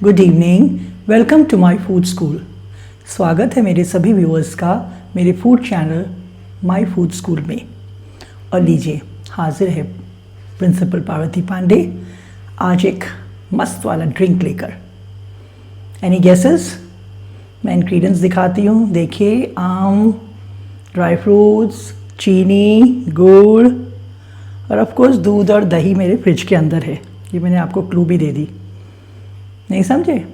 Good evening, welcome to my food school. स्वागत है मेरे सभी व्यूअर्स का मेरे food channel my food school में। और लीजिए, हाजिर है प्रिंसिपल पार्वती पांडे आज एक मस्त वाला ड्रिंक लेकर। Any guesses? मैं इंग्रेडिएंट्स दिखाती हूँ। देखिए, आम, ड्राई फ्रूट्स, चीनी, गुड़ और ऑफ कोर्स दूध और दही मेरे फ्रिज के अंदर है। ये मैंने आपको क्लू भी दे दी, नहीं समझे?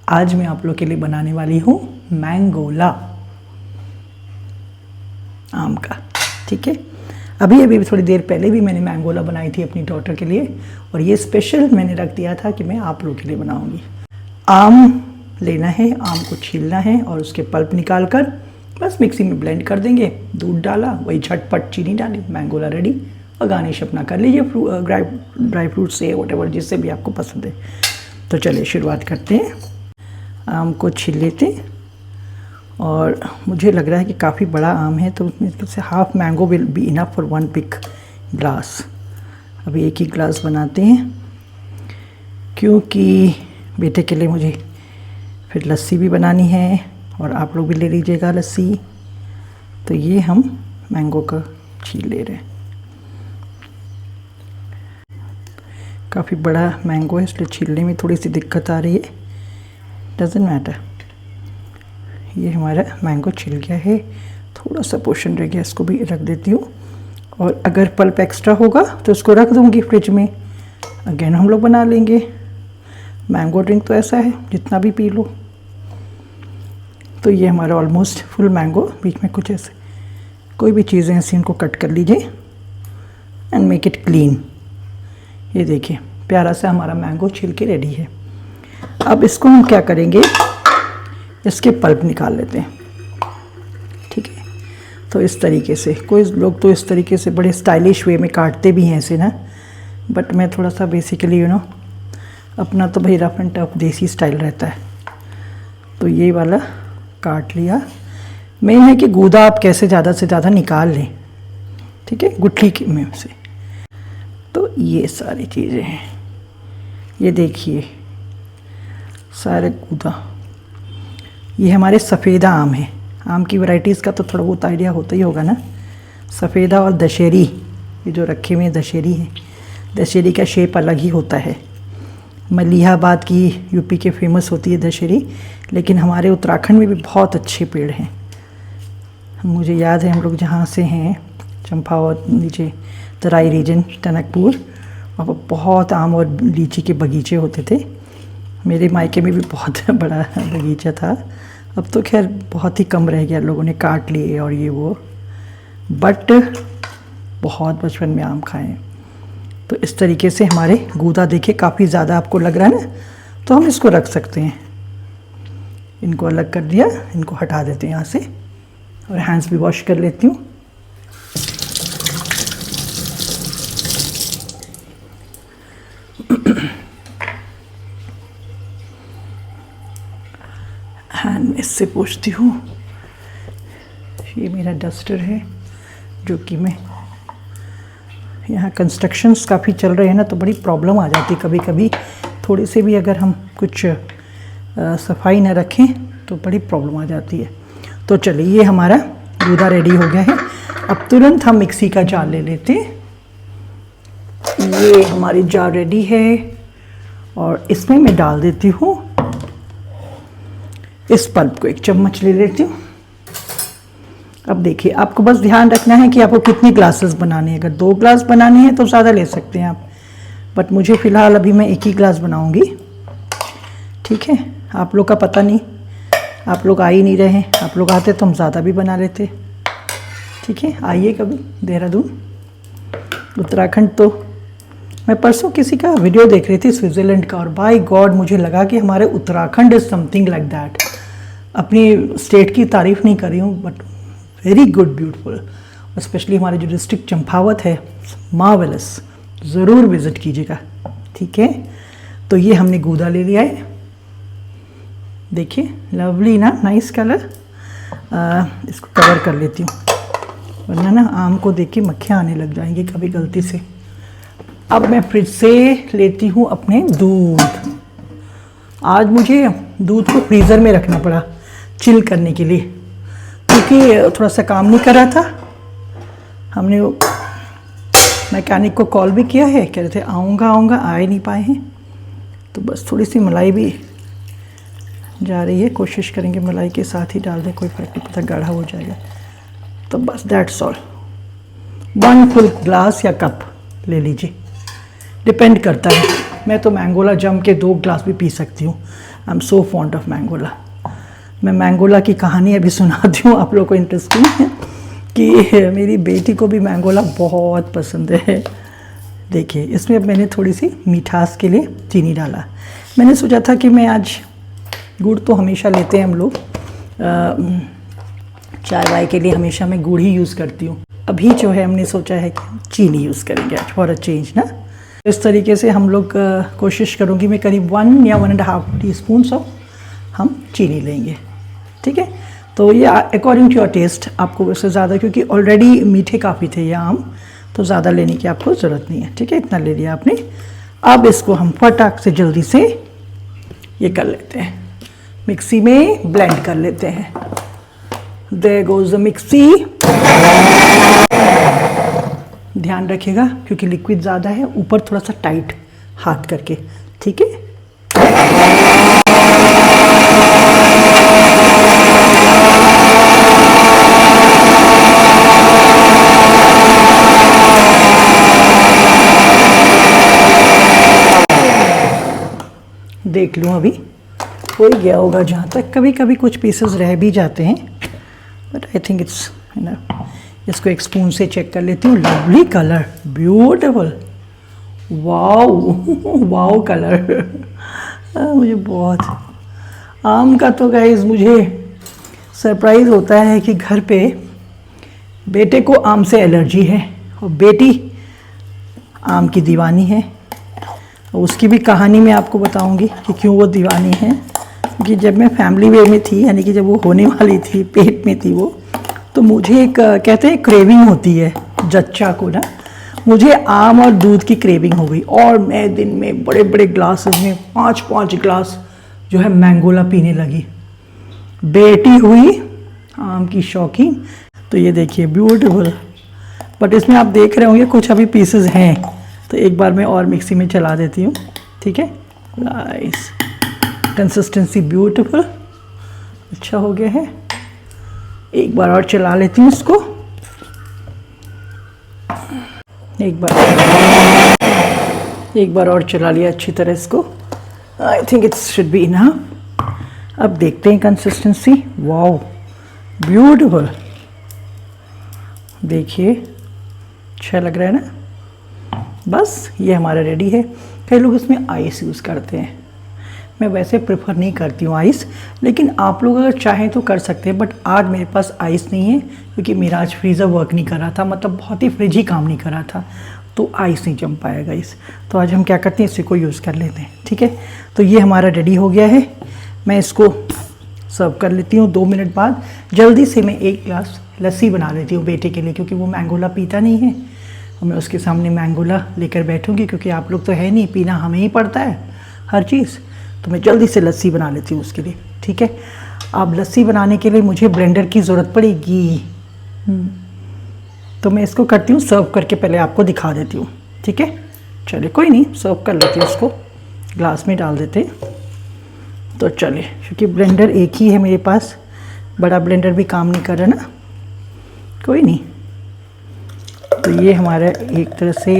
आज मैं आप लोग के लिए बनाने वाली हूँ मैंगोला, आम का। ठीक है, अभी थोड़ी देर पहले भी मैंने मैंगोला बनाई थी अपनी डॉटर के लिए, और ये स्पेशल मैंने रख दिया था कि मैं आप लोग के लिए बनाऊंगी। आम लेना है, आम को छीलना है और उसके पल्प निकाल कर बस मिक्सी में ब्लेंड कर देंगे। दूध डाला, वही झटपट चीनी डाली, मैंगोला रेडी। और गार्निश अपना कर लीजिए ड्राई फ्रूट से, व्हाटएवर जिससे भी आपको पसंद है। तो चलिए शुरुआत करते हैं। आम को छील लेते हैं, और मुझे लग रहा है कि काफ़ी बड़ा आम है, तो उसमें से half mango will be enough for 1 big glass. अभी एक ही ग्लास बनाते हैं, क्योंकि बेटे के लिए मुझे फिर लस्सी भी बनानी है, और आप लोग भी ले लीजिएगा लस्सी। तो ये हम मैंगो का छील ले रहे हैं। काफ़ी बड़ा मैंगो है, इसलिए छीलने में थोड़ी सी दिक्कत आ रही है। Doesn't matter. ये हमारा मैंगो छिल गया है, थोड़ा सा पोर्शन रह गया, इसको भी रख देती हूँ। और अगर पल्प एक्स्ट्रा होगा तो उसको रख दूँगी फ्रिज में, अगेन हम लोग बना लेंगे। मैंगो ड्रिंक तो ऐसा है, जितना भी पी लो। तो ये हमारा ऑलमोस्ट फुल मैंगो, बीच में कुछ ऐसे कोई भी चीज़ें ऐसी इनको कट कर लीजिए एंड मेक इट क्लीन। ये देखिए, प्यारा सा हमारा मैंगो छिल के रेडी है। अब इसको हम क्या करेंगे, इसके पल्प निकाल लेते हैं। ठीक है, तो इस तरीके से, कोई लोग तो इस तरीके से बड़े स्टाइलिश वे में काटते भी हैं ऐसे ना, बट मैं थोड़ा सा बेसिकली अपना तो भाई रफ एंड टफ देसी स्टाइल रहता है। तो ये वाला काट लिया। मेन है कि गूदा आप कैसे ज़्यादा से ज़्यादा निकाल लें। ठीक है, गुठली में से। तो ये सारी चीज़ें हैं, ये देखिए सारे गूदा। ये हमारे सफ़ेदा आम है। आम की वैरायटीज़ का तो थोड़ा बहुत आइडिया होता ही होगा ना। सफ़ेदा और दशहरी, ये जो रखे हुए दशहरी है, दशहरी का शेप अलग ही होता है। मलिहाबाद की, यूपी के फेमस होती है दशहरी, लेकिन हमारे उत्तराखंड में भी बहुत अच्छे पेड़ हैं। मुझे याद है हम लोग जहाँ से हैं, चंपावत नीचे तराई रीजन, टनकपुर, वहाँ पर बहुत आम और लीची के बगीचे होते थे। मेरे मायके में भी बहुत बड़ा बगीचा था। अब तो खैर बहुत ही कम रह गया, लोगों ने काट लिए और ये वो, बट बहुत बचपन में आम खाए हैं। तो इस तरीके से हमारे गूदा देखिए काफ़ी ज़्यादा आपको लग रहा है ना, तो हम इसको रख सकते हैं। इनको अलग कर दिया, इनको हटा देते हैं यहाँ से, और हैंड्स भी वॉश कर लेती हूँ। हैंड इससे पोंछती हूँ। ये मेरा डस्टर है, जो कि मैं, यहाँ कंस्ट्रक्शंस काफ़ी चल रहे हैं ना, तो बड़ी प्रॉब्लम आ जाती है कभी कभी। थोड़ी से भी अगर हम कुछ सफाई न रखें तो बड़ी प्रॉब्लम आ जाती है। तो चलिए, ये हमारा गूदा रेडी हो गया है। अब तुरंत हम मिक्सी का जार ले लेते हैं। ये हमारी जार रेडी है, और इसमें मैं डाल देती हूँ इस पल्प को। एक चम्मच ले लेती हूँ। अब देखिए, आपको बस ध्यान रखना है कि आपको कितनी ग्लासेस बनानी है। अगर 2 ग्लास बनानी है तो ज़्यादा ले सकते हैं आप, बट मुझे फ़िलहाल अभी मैं 1 ही ग्लास बनाऊँगी। ठीक है, आप लोग का पता नहीं, आप लोग आ ही नहीं रहे। आप लोग आते तो हम ज़्यादा भी बना लेते। ठीक है, आइए कभी देहरादून, उत्तराखंड। तो मैं परसों किसी का वीडियो देख रही थी स्विट्ज़रलैंड का, और बाय गॉड मुझे लगा कि हमारे Uttarakhand is something like that. अपनी स्टेट की तारीफ़ नहीं कर रही हूँ, बट वेरी गुड, ब्यूटीफुल। और स्पेशली हमारे जो डिस्ट्रिक्ट चंपावत है, मार्वेलस, ज़रूर विज़िट कीजिएगा। ठीक है, तो ये हमने गूदा ले लिया है। देखिए, लवली ना, नाइस कलर। इसको कवर कर लेती हूँ, वरना ना आम को देख के मक्खियाँ आने लग जाएंगी कभी गलती से। अब मैं फ्रिज से लेती हूँ अपने दूध। आज मुझे दूध को फ्रीज़र में रखना पड़ा चिल करने के लिए, क्योंकि थोड़ा सा काम नहीं कर रहा था। हमने मैकेनिक को कॉल भी किया है, कह रहे थे आऊँगा आऊँगा, आ ही नहीं पाए हैं। तो बस थोड़ी सी मलाई भी जा रही है, कोशिश करेंगे मलाई के साथ ही डाल दें, कोई फ़र्क नहीं पड़ता, गाढ़ा हो जाएगा। तो बस दैट्स ऑल। 1 फुल ग्लास या कप ले लीजिए, डिपेंड करता है। मैं तो मैंगोला जम के 2 ग्लास भी पी सकती हूँ। I am so fond of Mangola. मैं मैंगोला की कहानी अभी सुनाती हूँ आप लोगों को, इंटरेस्टिंग है कि मेरी बेटी को भी मैंगोला बहुत पसंद है। देखिए इसमें अब मैंने थोड़ी सी मिठास के लिए चीनी डाला। मैंने सोचा था कि मैं आज, गुड़ तो हमेशा लेते हैं हम लोग, चाय वाय के लिए हमेशा मैं गुड़ ही यूज़ करती हूँ। अभी जो है हमने सोचा है कि चीनी यूज़ करेंगे आज, फॉर अ चेंज ना। इस तरीके से हम लोग कोशिश करूँगी मैं करीब 1 या 1.5 टीस्पून ऑफ हम चीनी लेंगे, ठीक है। तो ये अकॉर्डिंग टू योर टेस्ट, आपको वैसे ज़्यादा, क्योंकि ऑलरेडी मीठे काफ़ी थे ये आम, तो ज़्यादा लेने की आपको ज़रूरत नहीं है, ठीक है। इतना ले लिया आपने। अब इसको हम फटाक से जल्दी से ये कर लेते हैं, मिक्सी में ब्लेंड कर लेते हैं। There goes the mixie. ध्यान रखिएगा क्योंकि लिक्विड ज़्यादा है, ऊपर थोड़ा सा टाइट हाथ करके, ठीक है। देख लूँ अभी हो ही गया होगा जहाँ तक। कभी कभी कुछ पीसेस रह भी जाते हैं, but I think it's enough. इसको एक स्पून से चेक कर लेती हूँ। Lovely colour, beautiful, wow wow colour. मुझे बहुत आम का तो गाइस मुझे सरप्राइज़ होता है कि घर पे बेटे को आम से एलर्जी है और बेटी आम की दीवानी है। उसकी भी कहानी मैं आपको बताऊंगी कि क्यों वो दीवानी है। क्योंकि जब मैं फैमिली वे में थी, यानी कि जब वो होने वाली थी, पेट में थी वो, तो मुझे एक कहते हैं क्रेविंग होती है जच्चा को ना, मुझे आम और दूध की क्रेविंग हो गई और मैं दिन में बड़े बड़े ग्लासेस में 5-5 ग्लास जो है मैंगोला पीने लगी। बेटी हुई आम की शौकीन। तो ये देखिए ब्यूटीफुल, बट इसमें आप देख रहे होंगे कुछ अभी पीसेस हैं, तो एक बार मैं और मिक्सी में चला देती हूँ, ठीक है। नाइस कंसिस्टेंसी, ब्यूटीफुल, अच्छा हो गया है। एक बार और चला लेती हूँ इसको, एक बार और चला लिया अच्छी तरह इसको। I think it's should be enough. अब देखते हैं कंसिस्टेंसी। वाओ ब्यूटीफुल, देखिए अच्छा लग रहा है ना। बस ये हमारा रेडी है। कई लोग इसमें आइस यूज़ करते हैं, मैं वैसे प्रेफर नहीं करती हूँ आइस, लेकिन आप लोग अगर चाहें तो कर सकते हैं। बट आज मेरे पास आइस नहीं है क्योंकि मेरा आज फ्रीज़र वर्क नहीं कर रहा था, मतलब बहुत ही फ्रिज ही काम नहीं कर रहा था, तो आइस नहीं जम पाएगा इस। तो आज हम क्या करते हैं, इसी को यूज़ कर लेते हैं, ठीक है। तो ये हमारा रेडी हो गया है। मैं इसको सर्व कर लेती हूँ 2 मिनट बाद। जल्दी से मैं 1 गिलास लस्सी बना लेती हूँ बेटे के लिए, क्योंकि वो मैंगोला पीता नहीं है। और मैं उसके सामने मैंगोला लेकर बैठूँगी, क्योंकि आप लोग तो है नहीं, पीना हमें ही पड़ता है हर चीज़। तो मैं जल्दी से लस्सी बना लेती हूँ उसके लिए, ठीक है। अब लस्सी बनाने के लिए मुझे ब्लेंडर की ज़रूरत पड़ेगी, तो मैं इसको करती हूँ सर्व करके, पहले आपको दिखा देती हूँ, ठीक है। चलिए कोई नहीं, सर्व कर लेती हूँ, उसको ग्लास में डाल देते। तो चलिए, क्योंकि ब्लेंडर एक ही है मेरे पास, बड़ा ब्लेंडर भी काम नहीं कर रहा ना, कोई नहीं। तो ये हमारा एक तरह से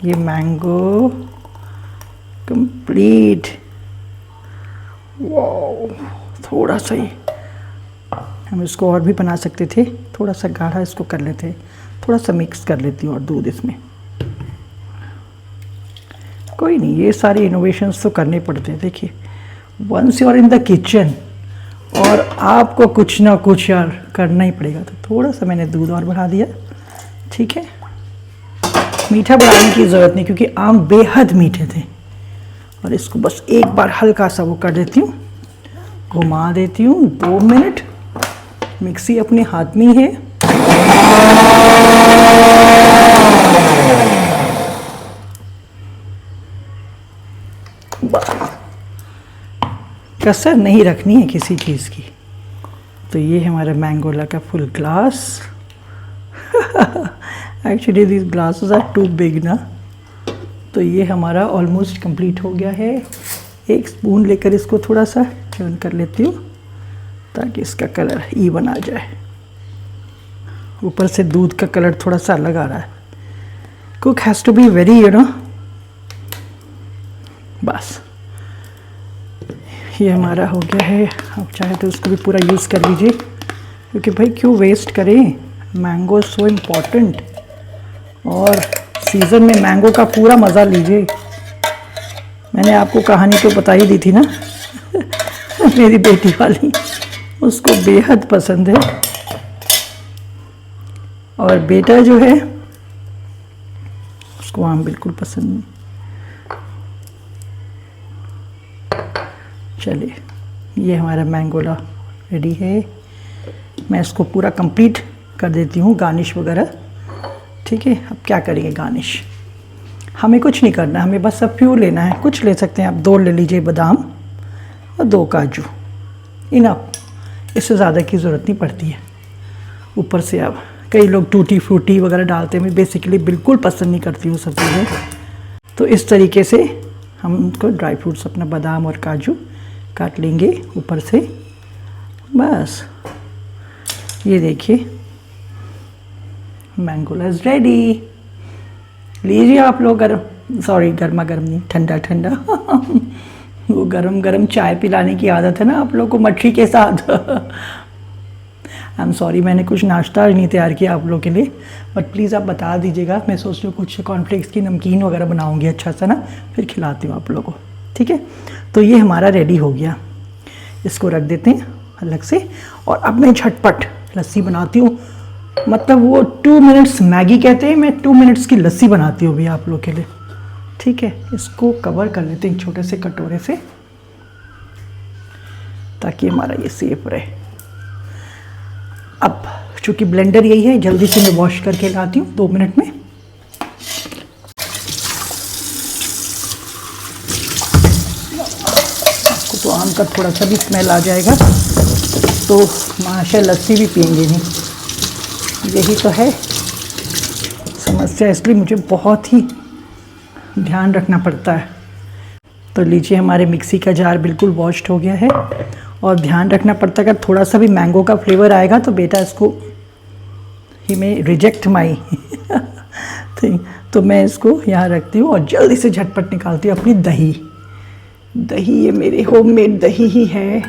ये मैंगो कंप्लीट। वाओ, थोड़ा सा ही हम इसको और भी बना सकते थे, थोड़ा सा गाढ़ा इसको कर लेते, थोड़ा सा मिक्स कर लेती हूँ और दूध इसमें। कोई नहीं, ये सारे इनोवेशंस तो करने पड़ते हैं। देखिए, once you are in the kitchen और आपको कुछ ना कुछ यार करना ही पड़ेगा। तो थोड़ा सा मैंने दूध और बढ़ा दिया, ठीक है। मीठा बढ़ाने की ज़रूरत नहीं क्योंकि आम बेहद मीठे थे। और इसको बस एक बार हल्का सा वो कर देती हूँ, घुमा देती हूँ। 2 मिनट, मिक्सी अपने हाथ में ही है। बस कसर नहीं रखनी है किसी चीज़ की। तो ये है हमारा मैंगोला का full glass. Actually this glasses are too big ना। तो ये हमारा ऑलमोस्ट कंप्लीट हो गया है। एक स्पून लेकर इसको थोड़ा सा टर्न कर लेती हूँ ताकि इसका कलर इवन आ जाए। ऊपर से दूध का कलर थोड़ा सा अलग आ रहा है। Cook has to be very बस ये हमारा हो गया है। आप चाहे तो उसको भी पूरा यूज़ कर लीजिए, क्योंकि भाई क्यों वेस्ट करें, मैंगो सो इम्पॉर्टेंट। और सीज़न में मैंगो का पूरा मज़ा लीजिए। मैंने आपको कहानी तो बता ही दी थी ना मेरी बेटी वाली, उसको बेहद पसंद है। और बेटा जो है उसको आम बिल्कुल पसंद नहीं। चलिए, ये हमारा मैंगोला रेडी है। मैं इसको पूरा कंप्लीट कर देती हूँ, गार्निश वगैरह। ठीक है, अब क्या करेंगे गार्निश? हमें कुछ नहीं करना, हमें बस अब प्यूर लेना है। कुछ ले सकते हैं आप, 2 ले लीजिए बादाम और 2 काजू, इनफ। इससे ज़्यादा की ज़रूरत नहीं पड़ती है। ऊपर से अब कई लोग टूटी फ्रूटी वगैरह डालते हैं, मैं बेसिकली बिल्कुल पसंद नहीं करती हूँ सब चीज़ें। तो इस तरीके से हम उनको ड्राई फ्रूट्स, अपना बादाम और काजू काट लेंगे ऊपर से। बस ये देखिए, मैंगोला इज़ रेडी। लीजिए आप लोग गरम, सॉरी गर्मा गर्म नहीं, ठंडा ठंडा वो गरम गरम चाय पिलाने की आदत है ना आप लोग को मठरी के साथ। आई एम सॉरी, मैंने कुछ नाश्ता नहीं तैयार किया आप लोगों के लिए, बट प्लीज़ आप बता दीजिएगा। मैं सोच रही हूँ कुछ कॉर्नफ्लेक्स की नमकीन वगैरह बनाऊँगी अच्छा सा ना, फिर खिलाती हूँ आप लोगों को। ठीक है, तो ये हमारा रेडी हो गया। इसको रख देते हैं अलग से। और अब मैं झटपट लस्सी बनाती हूँ। मतलब वो 2 मिनट्स मैगी कहते हैं, मैं 2 मिनट्स की लस्सी बनाती हूँ भी आप लोग के लिए। ठीक है, इसको कवर कर लेते हैं छोटे से कटोरे से, ताकि हमारा ये सेफ रहे। अब चूँकि ब्लेंडर यही है, जल्दी से मैं वॉश करके लाती हूँ 2 मिनट में। आपको तो आम का थोड़ा सा भी स्मेल आ जाएगा तो माशा लस्सी भी पियेंगे नहीं। यही तो है समस्या, इसलिए मुझे बहुत ही ध्यान रखना पड़ता है। तो लीजिए, हमारे मिक्सी का जार बिल्कुल वॉश्ड हो गया है। और ध्यान रखना पड़ता है, अगर थोड़ा सा भी मैंगो का फ्लेवर आएगा तो बेटा इसको ही में रिजेक्ट माई थिंग। तो मैं इसको यहाँ रखती हूँ और जल्दी से झटपट निकालती हूँ अपनी दही। दही ये मेरे होममेड दही ही है,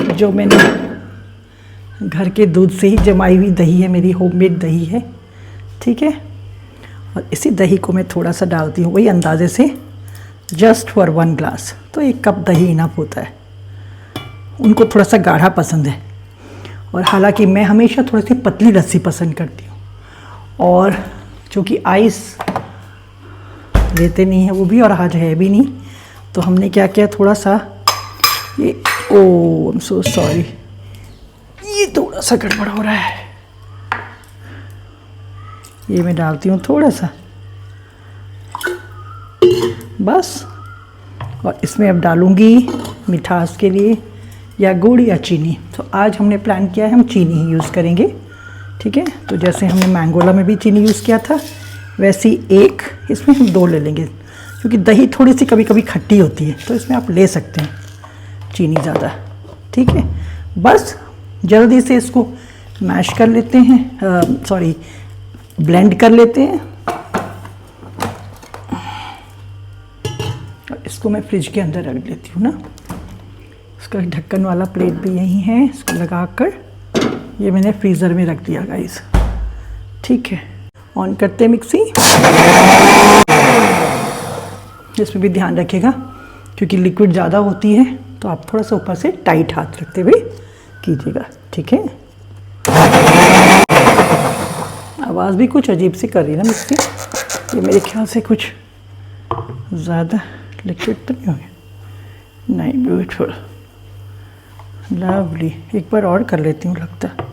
जो मैंने घर के दूध से ही जमाई हुई दही है, मेरी होममेड दही है। ठीक है, और इसी दही को मैं थोड़ा सा डालती हूँ, वही अंदाजे से, जस्ट फॉर 1 ग्लास। तो 1 कप दही इनफ होता है। उनको थोड़ा सा गाढ़ा पसंद है, और हालांकि मैं हमेशा थोड़ी सी पतली लस्सी पसंद करती हूँ। और चूँकि आइस लेते नहीं है वो भी, और आज है भी नहीं, तो हमने क्या किया, थोड़ा सा ये, ओ आई एम सो सॉरी, ये थोड़ा सा गड़बड़ हो रहा है। ये मैं डालती हूँ थोड़ा सा, बस। और इसमें अब डालूँगी मिठास के लिए या गुड़ या चीनी। तो आज हमने प्लान किया है हम चीनी ही यूज़ करेंगे। ठीक है, तो जैसे हमने मैंगोला में भी चीनी यूज़ किया था, वैसे ही एक इसमें हम 2 ले लेंगे, क्योंकि दही थोड़ी सी कभी कभी खट्टी होती है, तो इसमें आप ले सकते हैं चीनी ज़्यादा। ठीक है, बस जल्दी से इसको मैश कर लेते हैं, सॉरी ब्लेंड कर लेते हैं। इसको मैं फ्रिज के अंदर रख लेती हूँ ना। इसका ढक्कन वाला प्लेट भी यही है, इसको लगाकर ये मैंने फ्रीज़र में रख दिया गाइस। ठीक है, ऑन करते हैं मिक्सी। इसमें भी ध्यान रखिएगा, क्योंकि लिक्विड ज़्यादा होती है, तो आप थोड़ा सा ऊपर से टाइट हाथ रखते हुए कीजिएगा। ठीक है, आवाज़ भी कुछ अजीब सी कर रही है ना मिक्सी। ये मेरे ख्याल से कुछ ज़्यादा लिक्विड तो नहीं हो गया। नहीं, ब्यूटीफुल, लवली। एक बार और कर लेती हूँ, लगता है,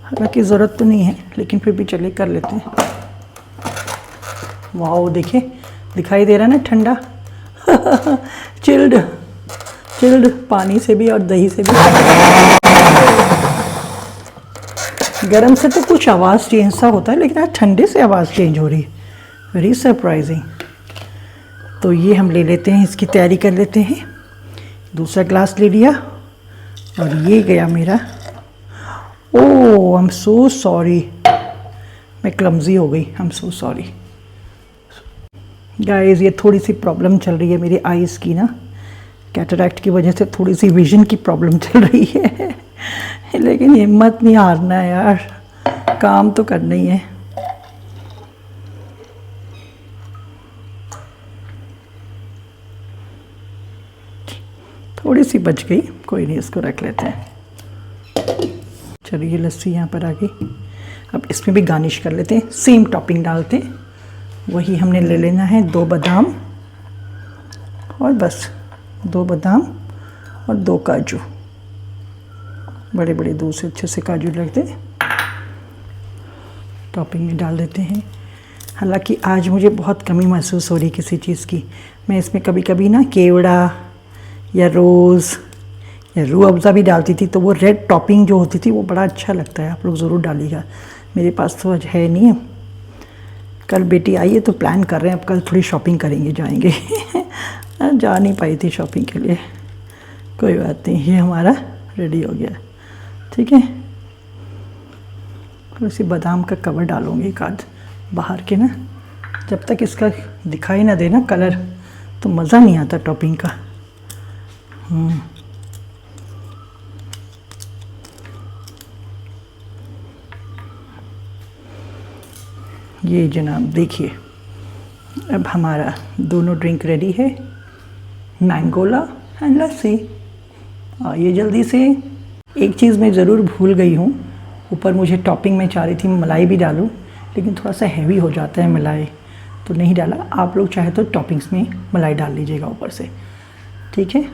हालांकि ज़रूरत तो नहीं है, लेकिन फिर भी चलिए कर लेते हैं। वाह, देखिए दिखाई दे रहा है ना ठंडा। चिल्ड चिल्ड पानी से भी और दही से भी। गरम से तो कुछ आवाज़ चेंज सा होता है, लेकिन आज ठंडे से आवाज़ चेंज हो रही है। Very surprising. तो ये हम ले लेते हैं, इसकी तैयारी कर लेते हैं। दूसरा ग्लास ले लिया और ये गया मेरा। ओह आई एम सो सॉरी, मैं क्लमजी हो गई। आई एम सो सॉरी गाइस, ये थोड़ी सी प्रॉब्लम चल रही है मेरी आईज़ की ना, कैटरैक्ट की वजह से थोड़ी सी विजन की प्रॉब्लम चल रही है। लेकिन हिम्मत नहीं हारना है यार, काम तो करना ही है। थोड़ी सी बच गई, कोई नहीं, इसको रख लेते हैं। चलिए लस्सी यहाँ पर आ गई। अब इसमें भी गार्निश कर लेते हैं, सेम टॉपिंग डालते हैं। वही हमने ले लेना है 2 बादाम और बस 2 बादाम और 2 काजू, बड़े बड़े 2 से अच्छे से काजू लगते टॉपिंग में डाल देते हैं। हालांकि आज मुझे बहुत कमी महसूस हो रही किसी चीज़ की। मैं इसमें कभी कभी ना केवड़ा या रोज़ या रूह अफ़ज़ा भी डालती थी, तो वो रेड टॉपिंग जो होती थी वो बड़ा अच्छा लगता है। आप लोग ज़रूर डालिएगा। मेरे पास तो आज है नहीं है। कल बेटी आई है तो प्लान कर रहे हैं, अब कल थोड़ी शॉपिंग करेंगे, जाएंगे। जा नहीं पाई थी शॉपिंग के लिए। कोई बात नहीं, ये हमारा रेडी हो गया। ठीक है, थोड़ी सी बादाम का कवर डालूँगी एक आध बाहर के ना, जब तक इसका दिखाई ना देना कलर तो मज़ा नहीं आता टॉपिंग का। ये जनाब देखिए, अब हमारा दोनों ड्रिंक रेडी है, मैंगोला एंड लस्सी। ये जल्दी से। एक चीज़ मैं ज़रूर भूल गई हूँ, ऊपर मुझे टॉपिंग में चाह रही थी मलाई भी डालूँ, लेकिन थोड़ा सा हैवी हो जाता है मलाई, तो नहीं डाला। आप लोग चाहे तो टॉपिंग्स में मलाई डाल लीजिएगा ऊपर से। ठीक है,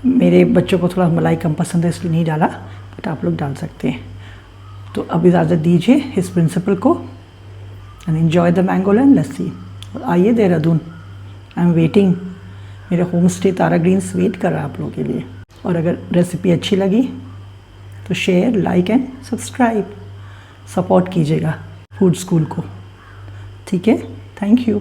मेरे बच्चों को थोड़ा मलाई कम पसंद है इसलिए नहीं डाला, बट आप लोग डाल सकते हैं। तो अब इजाज़त दीजिए इस प्रिंसिपल को एंड एन्जॉय द मैंगोला एंड लस्सी। और आइए देहरादून, आई एम वेटिंग। मेरा होम स्टे तारा ग्रीन्स वेट कर रहा है आप लोगों के लिए। और अगर रेसिपी अच्छी लगी तो share, like and subscribe, support कीजिएगा फूड स्कूल को। ठीक है, थैंक यू।